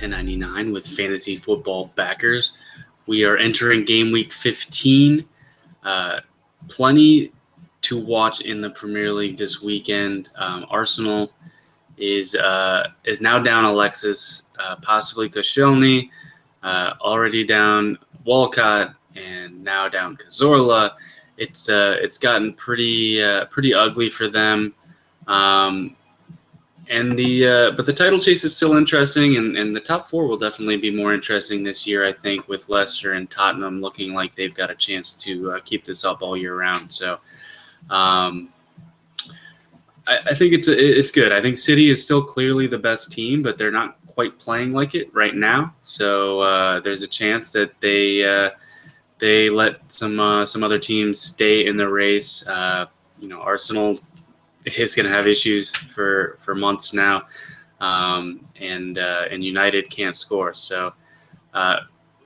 1099 with fantasy football backers. We are entering game week 15. Plenty to watch in the Premier League this weekend. Arsenal is now down Alexis, possibly Koscielny, already down Walcott, and now down Cazorla. It's gotten pretty ugly for them. But the title chase is still interesting, and the top four will definitely be more interesting this year, I think, with Leicester and Tottenham looking like they've got a chance to keep this up all year round. So I think it's good. I think City is still clearly the best team, but they're not quite playing like it right now. So there's a chance that they let some other teams stay in the race. Arsenal is going to have issues for months now, and United can't score. So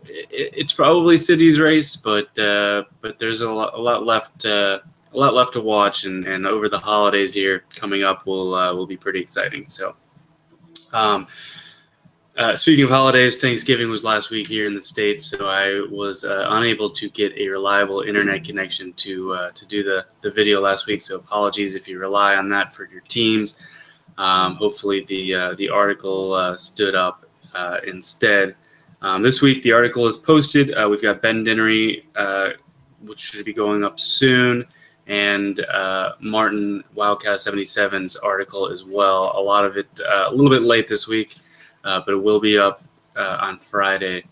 it's probably City's race, but there's a lot left to watch, and over the holidays here coming up will be pretty exciting. So speaking of holidays, Thanksgiving was last week here in the States, so I was unable to get a reliable internet connection to do the video last week. So apologies if you rely on that for your teams. Hopefully the article stood up instead. This week the article is posted. We've got Ben Dinnery, which should be going up soon, and Martin Wildcat 77's article as well. A lot of it a little bit late this week. But it will be up on Friday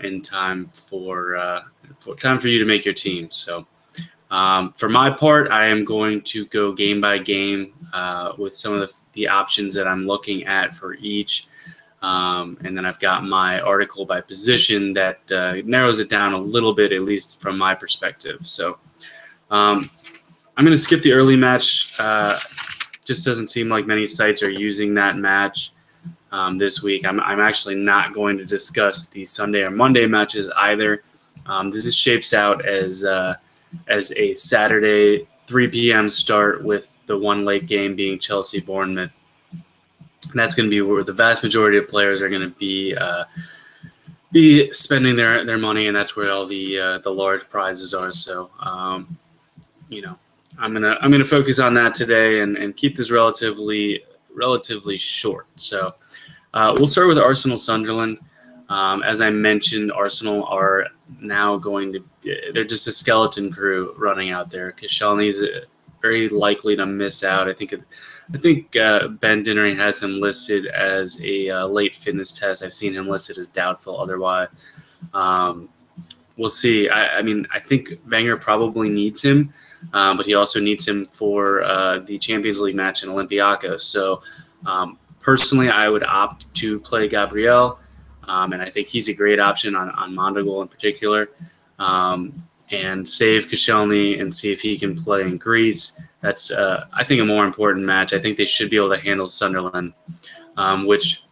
in time for you to make your team. So for my part, I am going to go game by game with some of the options that I'm looking at for each. And then I've got my article by position that narrows it down a little bit, at least from my perspective. So I'm going to skip the early match. Just doesn't seem like many sites are using that match. This week, I'm actually not going to discuss the Sunday or Monday matches either. This shapes out as a Saturday 3 p.m. start, with the one late game being Chelsea-Bournemouth. And that's going to be where the vast majority of players are going to be spending their money, and that's where all the large prizes are. So, I'm gonna focus on that today and keep this relatively short. So we'll start with Arsenal-Sunderland. As I mentioned, Arsenal are now they're just a skeleton crew running out there. Koscielny is very likely to miss out. I think Ben Dinnery has him listed as a late fitness test. I've seen him listed as doubtful otherwise. We'll see. I think Wenger probably needs him, but he also needs him for the Champions League match in Olympiacos. So personally, I would opt to play Gabriel, and I think he's a great option on Mondogoal in particular, and save Koscielny and see if he can play in Greece. That's, I think, a more important match. I think they should be able to handle Sunderland, which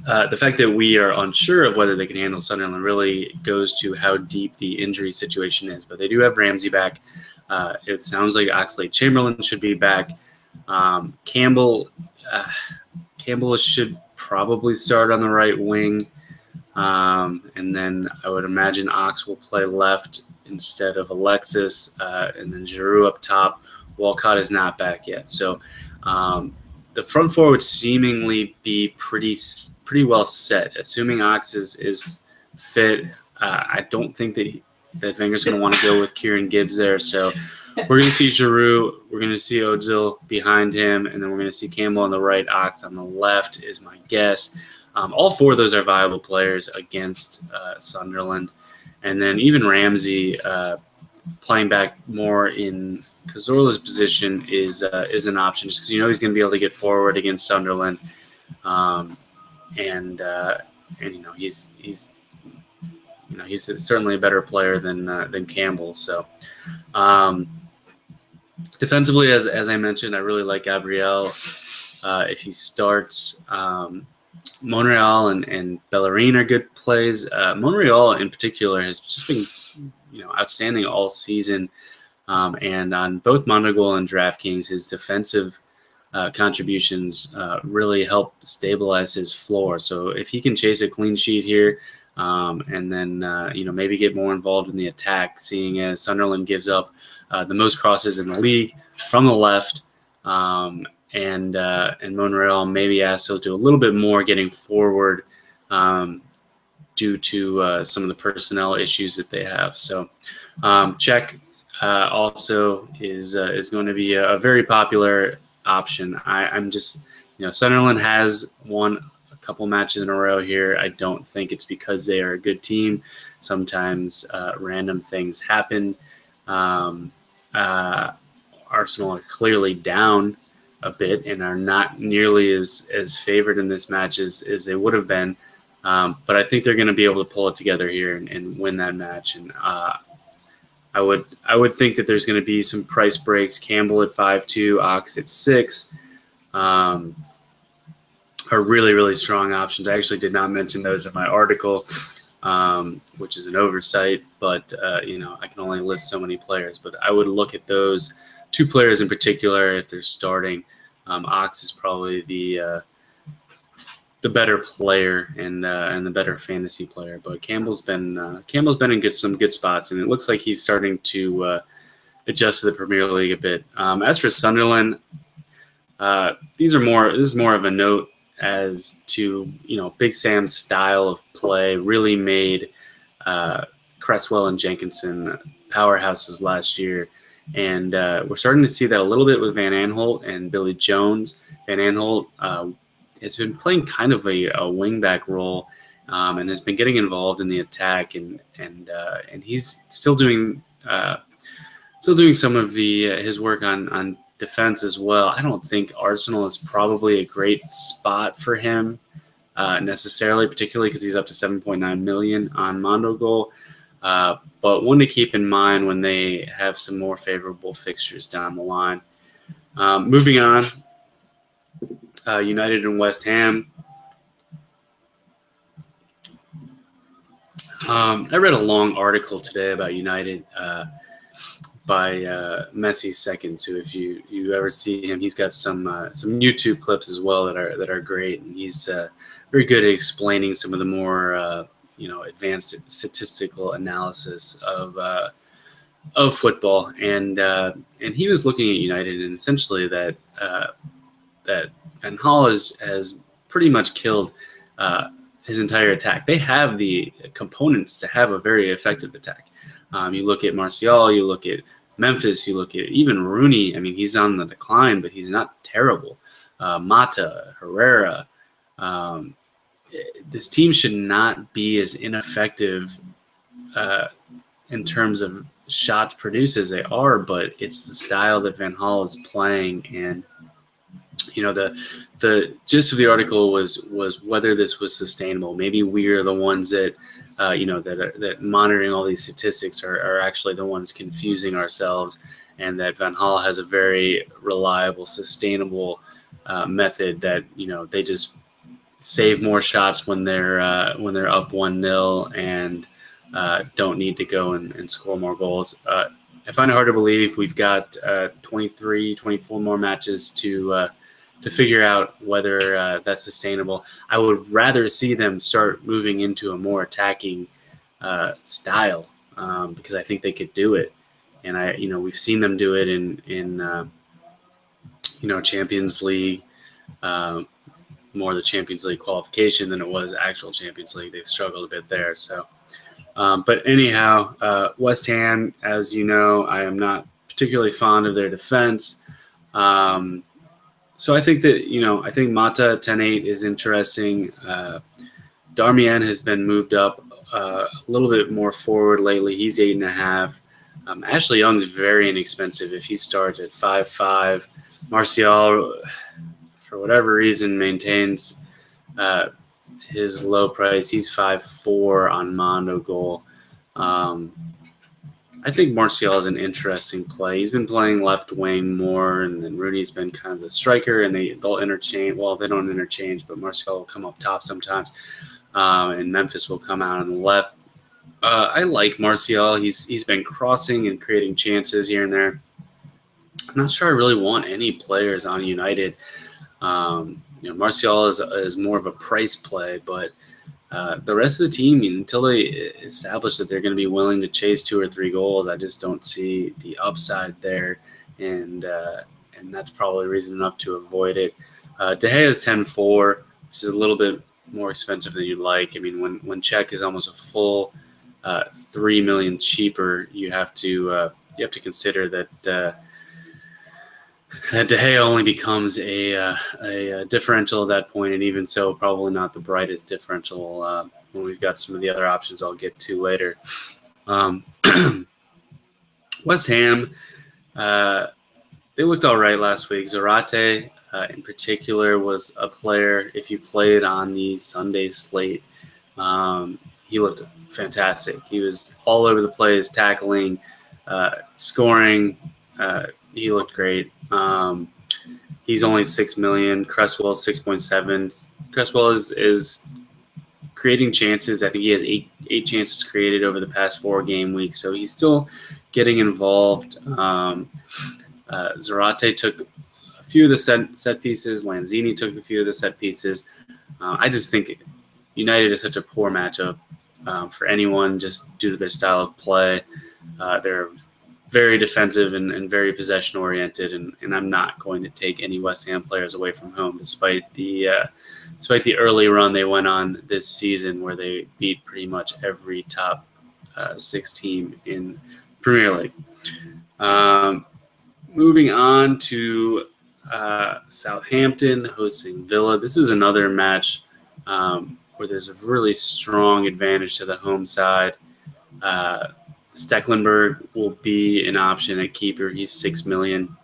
the fact that we are unsure of whether they can handle Sunderland really goes to how deep the injury situation is. But they do have Ramsey back. It sounds like Oxlade-Chamberlain should be back. Campbell should probably start on the right wing, and then I would imagine Ox will play left instead of Alexis, and then Giroud up top. Walcott is not back yet, so the front four would seemingly be pretty well set, assuming Ox is fit. I don't think that Wenger's going to want to go with Kieran Gibbs there, so we're going to see Giroud, we're going to see Ozil behind him, and then we're going to see Campbell on the right, Ox on the left is my guess. All four of those are viable players against Sunderland. And then even Ramsey playing back more in Cazorla's position is an option, just because he's going to be able to get forward against Sunderland. He's certainly a better player than Campbell. So defensively, as I mentioned, I really like Gabriel. If he starts, Monreal and Bellerin are good plays. Monreal in particular has just been outstanding all season, and on both Mondogoal and Draftkings, his defensive contributions really help stabilize his floor. So if he can chase a clean sheet here, and then maybe get more involved in the attack, seeing as Sunderland gives up the most crosses in the league from the left, and Monreal maybe asked to do a little bit more getting forward due to some of the personnel issues that they have. So Czech also is going to be a very popular option. I'm just, Sunderland has won a couple matches in a row here. I don't think it's because they are a good team. Sometimes random things happen. Arsenal are clearly down a bit and are not nearly as favored in this match as they would have been. But I think they're going to be able to pull it together here and win that match. And I would think that there's going to be some price breaks. Campbell at 5.2, Ox at 6 are really, really strong options. I actually did not mention those in my article, which is an oversight. But I can only list so many players. But I would look at those 2 players in particular if they're starting. Ox is probably the better player and the better fantasy player, but Campbell's been in some good spots, and it looks like he's starting to adjust to the Premier League a bit. As for Sunderland, this is more of a note as to Big Sam's style of play really made Cresswell and Jenkinson powerhouses last year, and we're starting to see that a little bit with Van Aanholt and Billy Jones. Van Aanholt has been playing kind of a wingback role, and has been getting involved in the attack, and he's still doing some of his work on defense as well. I don't think Arsenal is probably a great spot for him necessarily, particularly because he's up to 7.9 million on Mondogoal. But one to keep in mind when they have some more favorable fixtures down the line. Moving on. United and West Ham. I read a long article today about United by Messi Second. So if you ever see him, he's got some YouTube clips as well that are great, and he's very good at explaining some of the more advanced statistical analysis of football. And he was looking at United, and essentially that Van Gaal has pretty much killed his entire attack. They have the components to have a very effective attack. You look at Martial, you look at Memphis, you look at even Rooney. I mean, he's on the decline, but he's not terrible. Mata, Herrera. This team should not be as ineffective in terms of shots produced as they are, but it's the style that Van Gaal is playing. And the gist of the article was whether this was sustainable. Maybe we are the ones that that monitoring all these statistics are actually the ones confusing ourselves, and that Van Gaal has a very reliable, sustainable method that they just save more shots when they're up 1-0 and don't need to go and score more goals. I find it hard to believe we've got 23, 24 more matches to figure out whether that's sustainable. I would rather see them start moving into a more attacking style because I think they could do it, and we've seen them do it in Champions League, more the Champions League qualification than it was actual Champions League. They've struggled a bit there. So, but anyhow, West Ham, as you know, I am not particularly fond of their defense. So I think that, I think Mata at 10.8 is interesting. Darmian has been moved up a little bit more forward lately. He's 8.5. Ashley Young's very inexpensive if he starts at 5.5. Martial, for whatever reason, maintains his low price. He's 5.4 on Mondogoal. I think Martial is an interesting play. He's been playing left wing more, and then Rooney's been kind of the striker, and they'll interchange. Well, they don't interchange, but Martial will come up top sometimes, and Memphis will come out on the left. I like Martial. He's been crossing and creating chances here and there. I'm not sure I really want any players on United. Martial is more of a price play, but the rest of the team, until they establish that they're going to be willing to chase 2 or 3 goals, I just don't see the upside there, and that's probably reason enough to avoid it. De Gea is 10.4, which is a little bit more expensive than you'd like. I mean, when Czech is almost a full $3 million cheaper, you have to consider that De Gea only becomes a differential at that point, and even so, probably not the brightest differential when we've got some of the other options I'll get to later. West Ham, they looked all right last week. Zarate, in particular, was a player, if you played on the Sunday slate, he looked fantastic. He was all over the place, tackling, scoring. He looked great. He's only $6 million. Cresswell 6.7. Cresswell is creating chances. I think he has eight chances created over the past 4 game weeks, so he's still getting involved. Zarate took a few of the set pieces. Lanzini took a few of the set pieces. I just think United is such a poor matchup for anyone just due to their style of play. They're very defensive and very possession-oriented, and I'm not going to take any West Ham players away from home, despite the early run they went on this season where they beat pretty much every top 6 team in Premier League. Moving on to Southampton hosting Villa. This is another match where there's a really strong advantage to the home side. Stecklenburg will be an option at keeper. He's $6 million.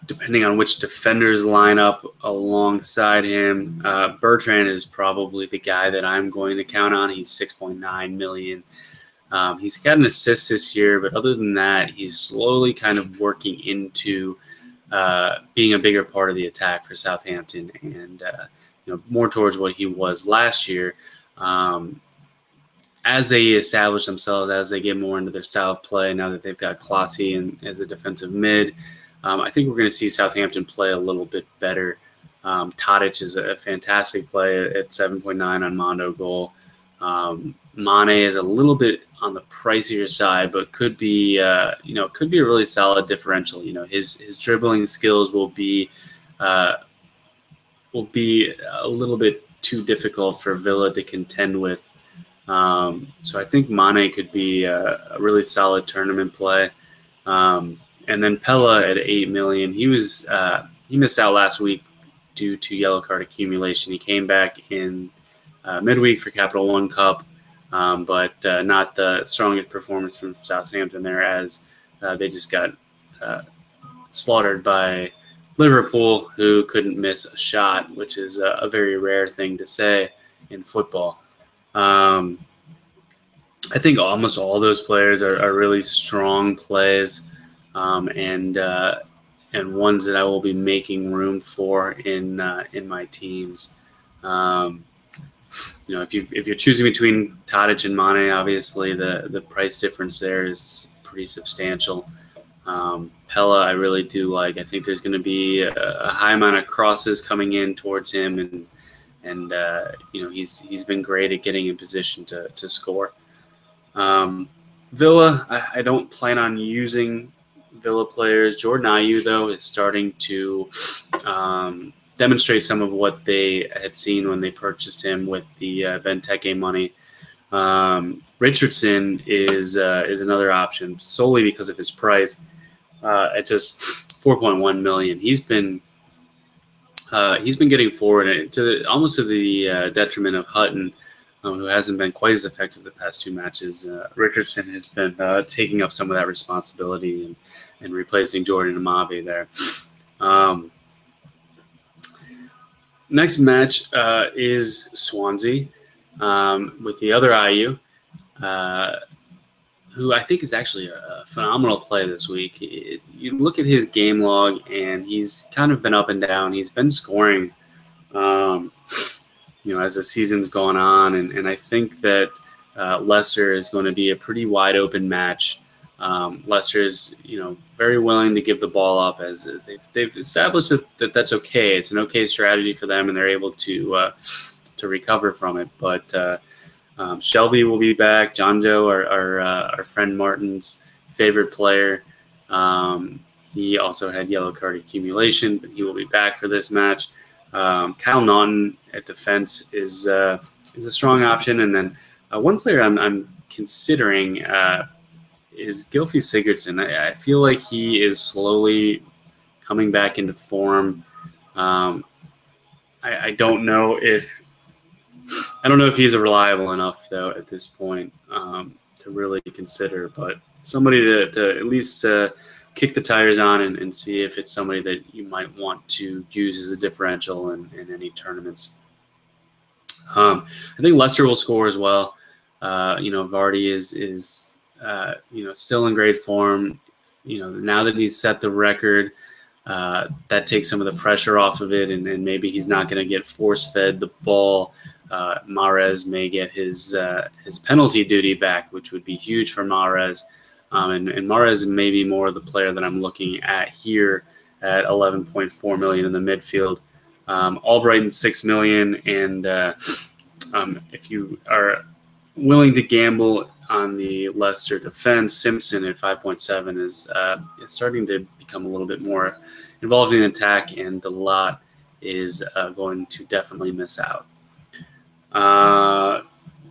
Depending on which defenders line up alongside him, Bertrand is probably the guy that I'm going to count on. He's $6.9 million. He's got an assist this year, but other than that, he's slowly kind of working into being a bigger part of the attack for Southampton, and more towards what he was last year. As they establish themselves, as they get more into their style of play, now that they've got Klaasie and as a defensive mid, I think we're going to see Southampton play a little bit better. Tadic is a fantastic play at 7.9 on Mondogoal. Mane is a little bit on the pricier side, but could be a really solid differential. His dribbling skills will be a little bit too difficult for Villa to contend with. So I think Mane could be a really solid tournament play. And then Pella at $8 million. He missed out last week due to yellow card accumulation. He came back in midweek for Capital One Cup, but not the strongest performance from Southampton there, as they just got slaughtered by Liverpool, who couldn't miss a shot, which is a very rare thing to say in football. I think almost all those players are really strong plays, and ones that I will be making room for in my teams. If you're choosing between Tadic and Mane, obviously the price difference there is pretty substantial. Pella, I really do like. I think there's going to be a high amount of crosses coming in towards him, and he's been great at getting in position to score. Villa, I don't plan on using Villa players. Jordan Ayew, though, is starting to demonstrate some of what they had seen when they purchased him with the Benteke money. Richardson is another option solely because of his price at just $4.1 million. He's been getting forward almost to the detriment of Hutton, who hasn't been quite as effective the past 2 matches. Richardson has been taking up some of that responsibility and replacing Jordan Amavi there. Next match is Swansea with the other Ayew, who I think is actually a phenomenal play this week. You look at his game log, and he's kind of been up and down. He's been scoring, as the season's gone on, and I think that Leicester is going to be a pretty wide open match Leicester is, very willing to give the ball up, as they've established that that's okay. It's an okay strategy for them, and they're able to recover from it. But Shelby will be back. John Joe, our friend Martin's favorite player. He also had yellow card accumulation, but he will be back for this match. Kyle Naughton at defense is a strong option, and then one player I'm considering is Gylfi Sigurdsson. I feel like he is slowly coming back into form. I don't know if he's reliable enough though at this point to really consider, but somebody to at least kick the tires on and see if it's somebody that you might want to use as a differential in any tournaments. I think Leicester will score as well. Vardy is still in great form. Now that he's set the record, that takes some of the pressure off of it, and maybe he's not going to get force-fed the ball. Mahrez may get his penalty duty back, which would be huge for Mahrez. And Mahrez may be more of the player that I'm looking at here at 11.4 million in the midfield. Albrighton $6 million, and if you are willing to gamble on the Leicester defense, Simpson at 5.7 is starting to become a little bit more involved in attack, and the lot is going to definitely miss out.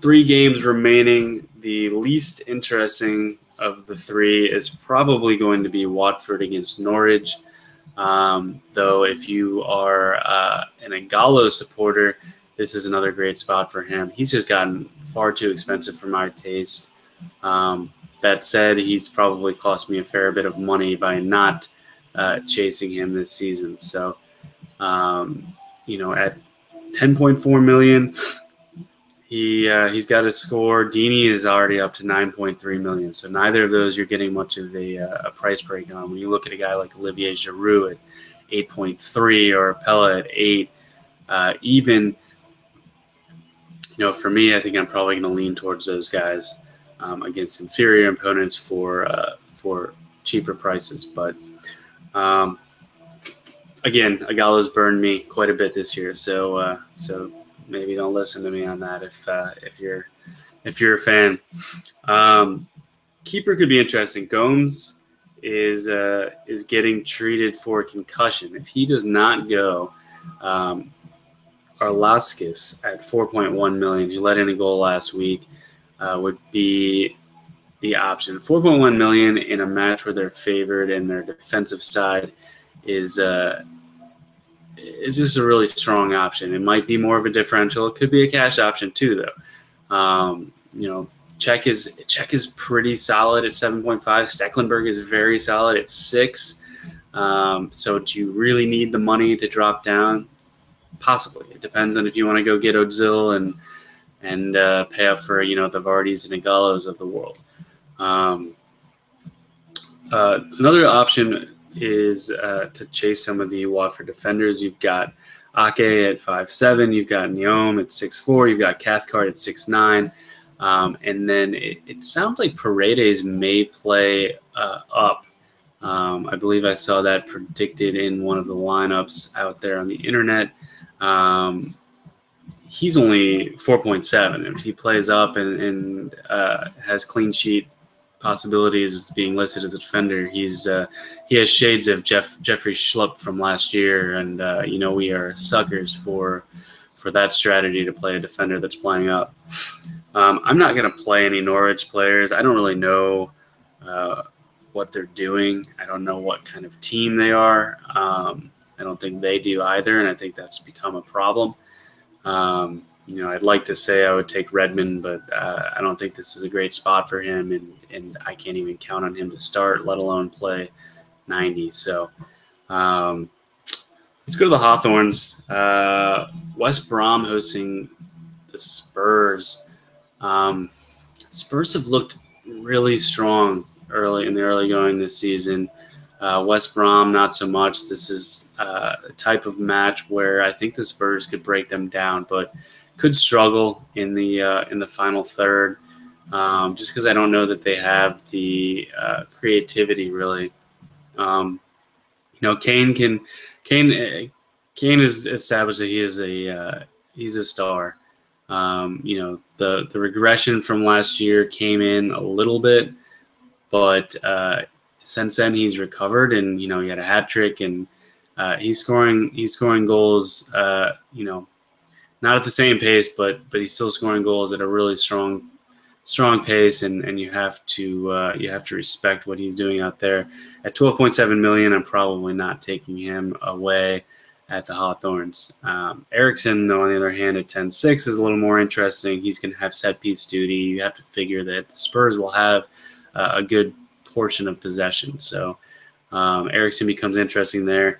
3 games remaining. The least interesting of the 3 is probably going to be Watford against Norwich. Though if you are an Igalo supporter, this is another great spot for him. He's just gotten far too expensive for my taste. That said, he's probably cost me a fair bit of money by not chasing him this season. So, at 10.4 million, he's got a score. Deeney is already up to 9.3 million. So neither of those you're getting much of a price break on. When you look at a guy like Olivier Giroud at 8.3 or Pella at 8, even. For me, I think I'm probably going to lean towards those guys against inferior opponents for cheaper prices. But again, Igalo's burned me quite a bit this year, so maybe don't listen to me on that if you're a fan. Keeper could be interesting. Gomes is getting treated for a concussion. If he does not go, Arlaskis at 4.1 million, who let in a goal last week, would be the option. 4.1 million in a match where they're favored and their defensive side is just a really strong option. It might be more of a differential. It could be a cash option too, though. Czech is pretty solid at 7.5. Stecklenburg is very solid at 6. So do you really need the money to drop down? Possibly. It depends on if you want to go get Ozil and pay up for the Vardys and Igalos of the world. Another option is to chase some of the Watford defenders. You've got Ake at 5.7. You've got Neom at 6.4. You've got Cathcart at 6.9. And then it sounds like Paredes may play up. I believe I saw that predicted in one of the lineups out there on the internet. He's only 4.7. If he plays up and has clean sheet possibilities as being listed as a defender, he has shades of Jeffrey Schlupp from last year, and we are suckers for that strategy to play a defender that's playing up. I'm not going to play any Norwich players. I don't really know what they're doing. I don't know what kind of team they are. I don't think they do either, and I think that's become a problem. I'd like to say I would take Redmond, but I don't think this is a great spot for him, and I can't even count on him to start, let alone play 90. So let's go to the Hawthorns. West Brom hosting the Spurs. Spurs have looked really strong in the early going this season. West Brom, not so much. This is a type of match where I think the Spurs could break them down, but could struggle in the final third. just because I don't know that they have the creativity really. Kane has established that he's a star. The regression from last year came in a little bit, but since then he's recovered, and he had a hat trick, and he's scoring goals. Not at the same pace, but he's still scoring goals at a really strong pace, and you have to respect what he's doing out there. At 12.7 million, I'm probably not taking him away at the Hawthorns. Eriksson, though, on the other hand, at 10.6 is a little more interesting. He's going to have set piece duty. You have to figure that the Spurs will have a good portion of possession, so Eriksson becomes interesting there.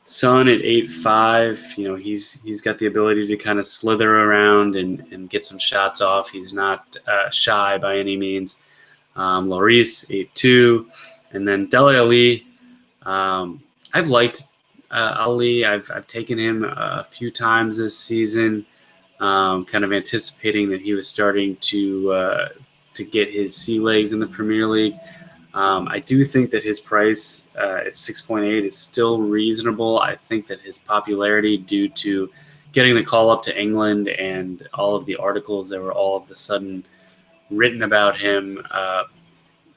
Son at 8.5, he's got the ability to kind of slither around and get some shots off. He's not shy by any means. Lloris 8.2, and then Dele Alli. I've liked Ali. I've taken him a few times this season, kind of anticipating that he was starting to get his sea legs in the Premier League. I do think that his price at 6.8 is still reasonable. I think that his popularity, due to getting the call up to England and all of the articles that were all of a sudden written about him,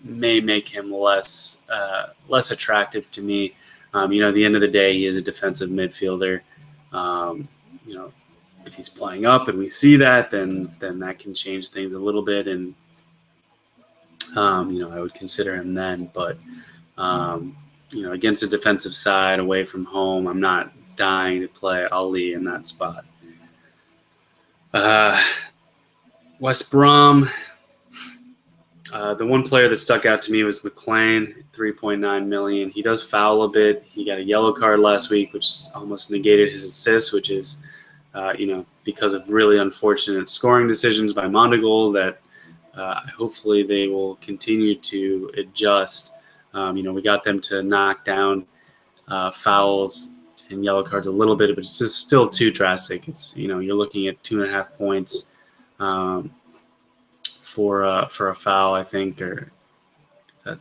may make him less attractive to me. At the end of the day, he is a defensive midfielder. If he's playing up and we see that, then that can change things a little bit, and I would consider him then. But against a defensive side away from home, I'm not dying to play Ali in that spot. West Brom. The one player that stuck out to me was McLean, 3.9 million. He does foul a bit. He got a yellow card last week, which almost negated his assist, which is, because of really unfortunate scoring decisions by Mondogoal that hopefully they will continue to adjust. We got them to knock down fouls and yellow cards a little bit, but it's just still too drastic. It's, you're looking at 2.5 points for a foul, I think, or I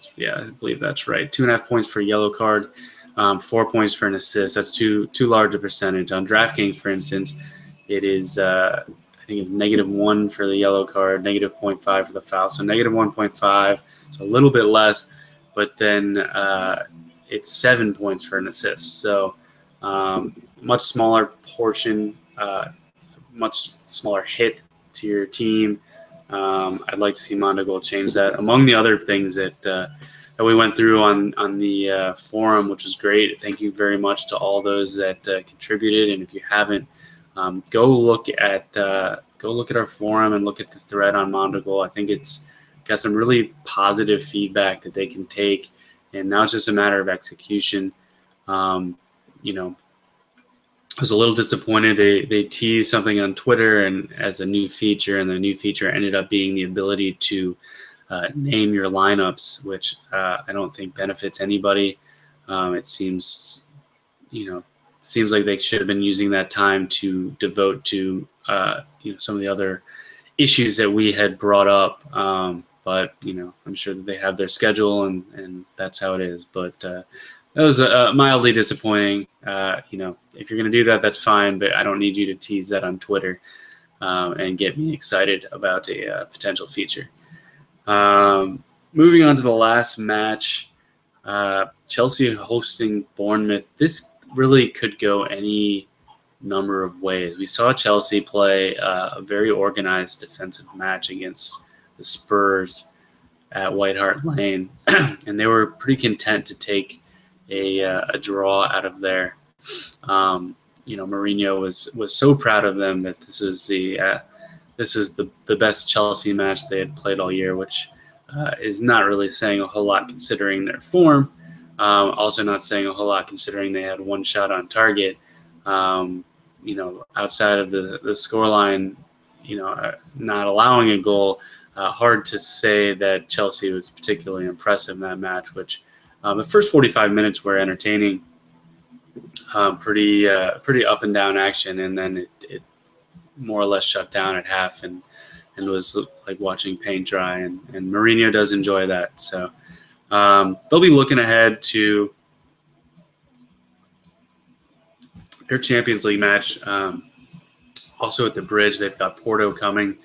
believe that's right. 2.5 points for a yellow card, 4 points for an assist. That's too large a percentage. On Draftkings, for instance, it is I think it's -1 for the yellow card, -0.5 for the foul. So -1.5, so a little bit less, but then it's 7 points for an assist. So much smaller portion, much smaller hit to your team. I'd like to see Mondogoal change that. Among the other things that we went through on the forum, which was great. Thank you very much to all those that contributed. And if you haven't, go look at our forum and look at the thread on Mondogoal. I think it's got some really positive feedback that they can take, and now it's just a matter of execution. I was a little disappointed. They teased something on Twitter and as a new feature, and the new feature ended up being the ability to name your lineups, which I don't think benefits anybody. It seems like they should have been using that time to devote to some of the other issues that we had brought up. But I'm sure that they have their schedule, and that's how it is. But that was mildly disappointing. If you're going to do that, that's fine, but I don't need you to tease that on Twitter and get me excited about a potential feature. Moving on to the last match, Chelsea hosting Bournemouth. This really could go any number of ways. We saw Chelsea play a very organized defensive match against the Spurs at White Hart Lane, and they were pretty content to take a draw out of there. Mourinho was so proud of them that this is the best Chelsea match they had played all year, which is not really saying a whole lot considering their form. Also not saying a whole lot considering they had one shot on target. Outside of the scoreline, not allowing a goal, hard to say that Chelsea was particularly impressive in that match, which the first 45 minutes were entertaining, pretty up and down action, and then it more or less shut down at half, and and was like watching paint dry, and Mourinho does enjoy that. So they'll be looking ahead to their Champions League match. Also at the Bridge, they've got Porto coming,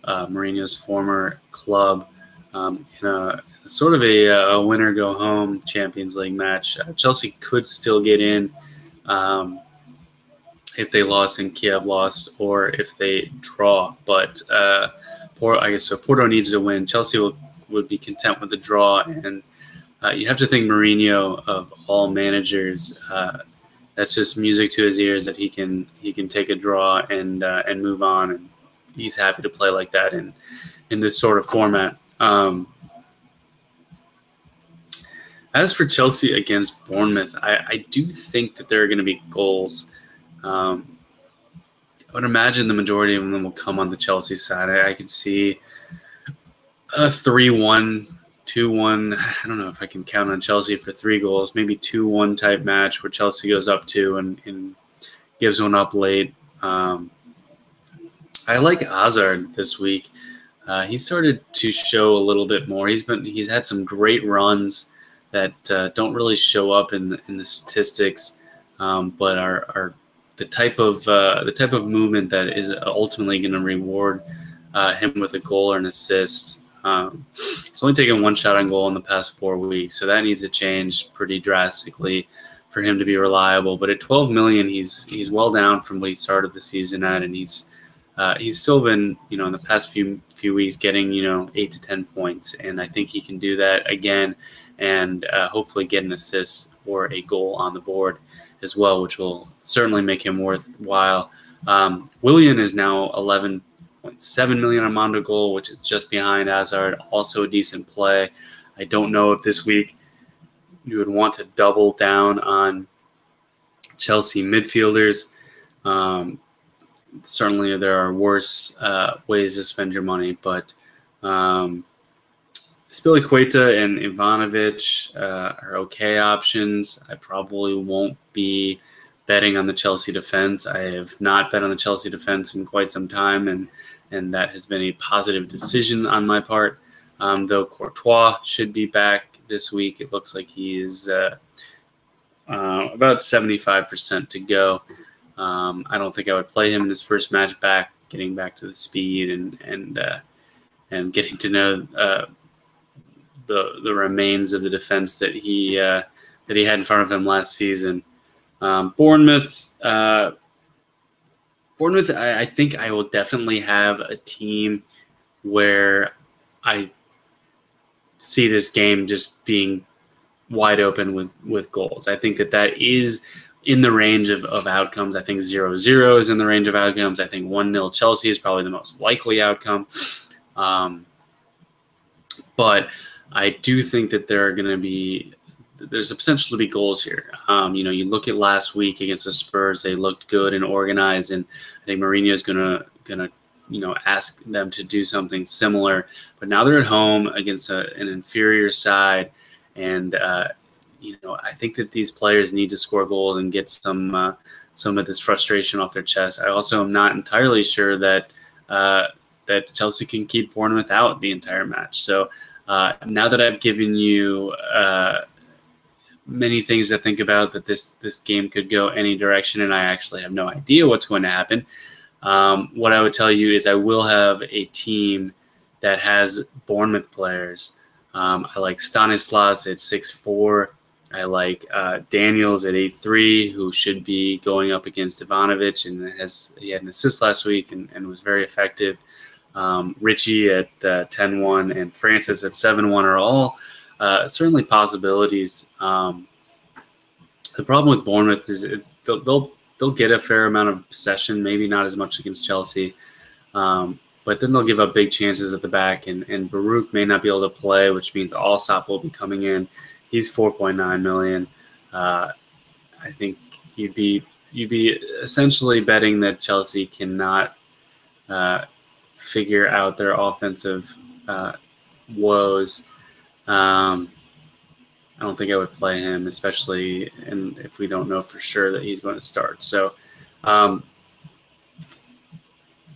Mourinho's former club, in a sort of a winner-go-home Champions League match. Chelsea could still get in if they lost and Kiev lost, or if they draw. But Porto needs to win. Chelsea would be content with the draw, and you have to think Mourinho, of all managers, that's just music to his ears that he can take a draw and move on, and he's happy to play like that in this sort of format. As for Chelsea against Bournemouth, I do think that there are going to be goals. I would imagine the majority of them will come on the Chelsea side. I could see a 3-1, 2-1. I don't know if I can count on Chelsea for 3 goals. Maybe 2-1 type match where Chelsea goes up 2 and gives one up late. I like Hazard this week. He started to show a little bit more. He's had some great runs that don't really show up in the statistics, but are the type of movement that is ultimately going to reward him with a goal or an assist. He's only taken 1 shot on goal in the past 4 weeks, so that needs to change pretty drastically for him to be reliable. But at 12 million, he's well down from what he started the season at, and he's still been, in the past few weeks getting 8 to 10 points, and I think he can do that again, and hopefully get an assist or a goal on the board as well, which will certainly make him worthwhile. Willian is now 11.7 million on Mondogoal, which is just behind Hazard. Also a decent play. I don't know if this week you would want to double down on Chelsea midfielders. Certainly there are worse ways to spend your money, but Spilicueta and Ivanovic are okay options. I probably won't be betting on the Chelsea defense. I have not bet on the Chelsea defense in quite some time, and that has been a positive decision on my part. Though Courtois should be back this week. It looks like he is about 75% to go. I don't think I would play him in his first match back, getting back to the speed and getting to know the remains of the defense that he had in front of him last season. Bournemouth, I think I will definitely have a team where I see this game just being wide open with goals. I think that is in the range of outcomes. I think 0-0 is in the range of outcomes. I think 1-0 Chelsea is probably the most likely outcome. But I do think that there's a potential to be goals here. You look at last week against the Spurs, they looked good and organized, and I think Mourinho is gonna ask them to do something similar. But now they're at home against an inferior side, and I think that these players need to score goals and get some of this frustration off their chest. I also am not entirely sure that Chelsea can keep Bournemouth out the entire match. So now that I've given you many things to think about, that this game could go any direction, and I actually have no idea what's going to happen, what I would tell you is I will have a team that has Bournemouth players. I like Stanislas at 6'4". I like Daniels at 8'3", who should be going up against Ivanovic, and he had an assist last week and was very effective. Richie at 10-1 and Francis at 7-1 are all certainly possibilities. The problem with Bournemouth is they'll get a fair amount of possession, maybe not as much against Chelsea, but then they'll give up big chances at the back, and Baruch may not be able to play, which means Allsop will be coming in. He's 4.9 million. I think you'd be essentially betting that Chelsea cannot figure out their offensive woes. I don't think I would play him, especially if we don't know for sure that he's going to start. So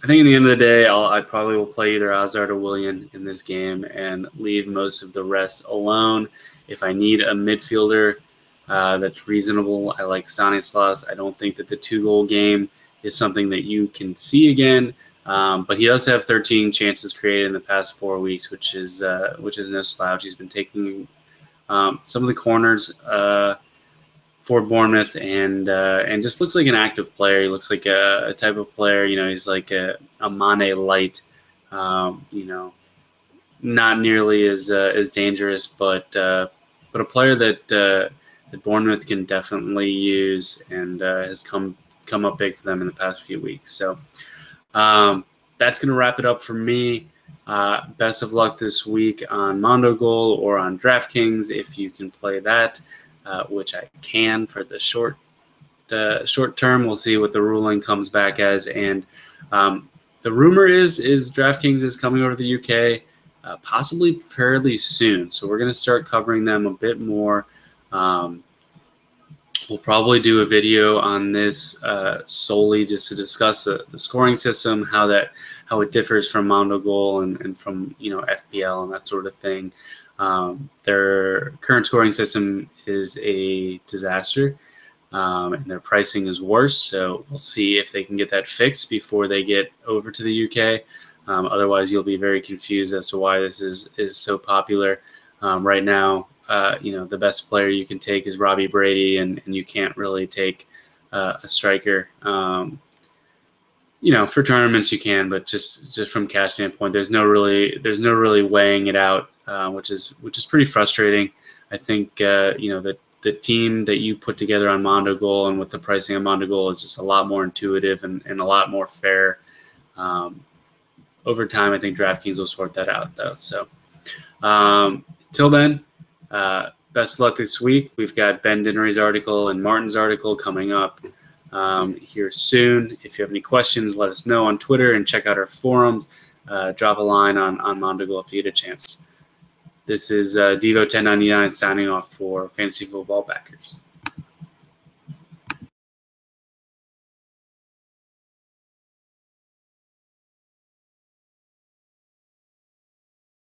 I think in the end of the day, I probably will play either Hazard or Willian in this game and leave most of the rest alone. If I need a midfielder that's reasonable, I like Stanislas. I don't think that the 2-goal game is something that you can see again, but he does have 13 chances created in the past 4 weeks, which is no slouch. He's been taking some of the corners for Bournemouth, and just looks like an active player. He looks like a type of player. He's like a Mane light. Not nearly as dangerous, but a player that Bournemouth can definitely use, and has come up big for them in the past few weeks. So that's going to wrap it up for me. Best of luck this week on Mondogoal or on Draftkings if you can play that. Which I can for the short term. We'll see what the ruling comes back as. And the rumor is DraftKings is coming over to the UK, possibly fairly soon. So we're going to start covering them a bit more. We'll probably do a video on this solely just to discuss the scoring system, how it differs from Mondogoal and from FPL and that sort of thing. Their current scoring system is a disaster, and their pricing is worse. So we'll see if they can get that fixed before they get over to the UK. Otherwise, you'll be very confused as to why this is so popular. Right now, the best player you can take is Robbie Brady, and you can't really take a striker. For tournaments you can, but just from cash standpoint, there's no really weighing it out, which is pretty frustrating. I think the team that you put together on Mondogoal and with the pricing on Mondogoal is just a lot more intuitive and a lot more fair. Over time, I think DraftKings will sort that out, though. So till then, best of luck this week. We've got Ben Dinnery's article and Martin's article coming up here soon. If you have any questions, let us know on Twitter and check out our forums. Drop a line on Mondogoal if you get a chance. This is Devo1099 signing off for Fantasy Football Backers.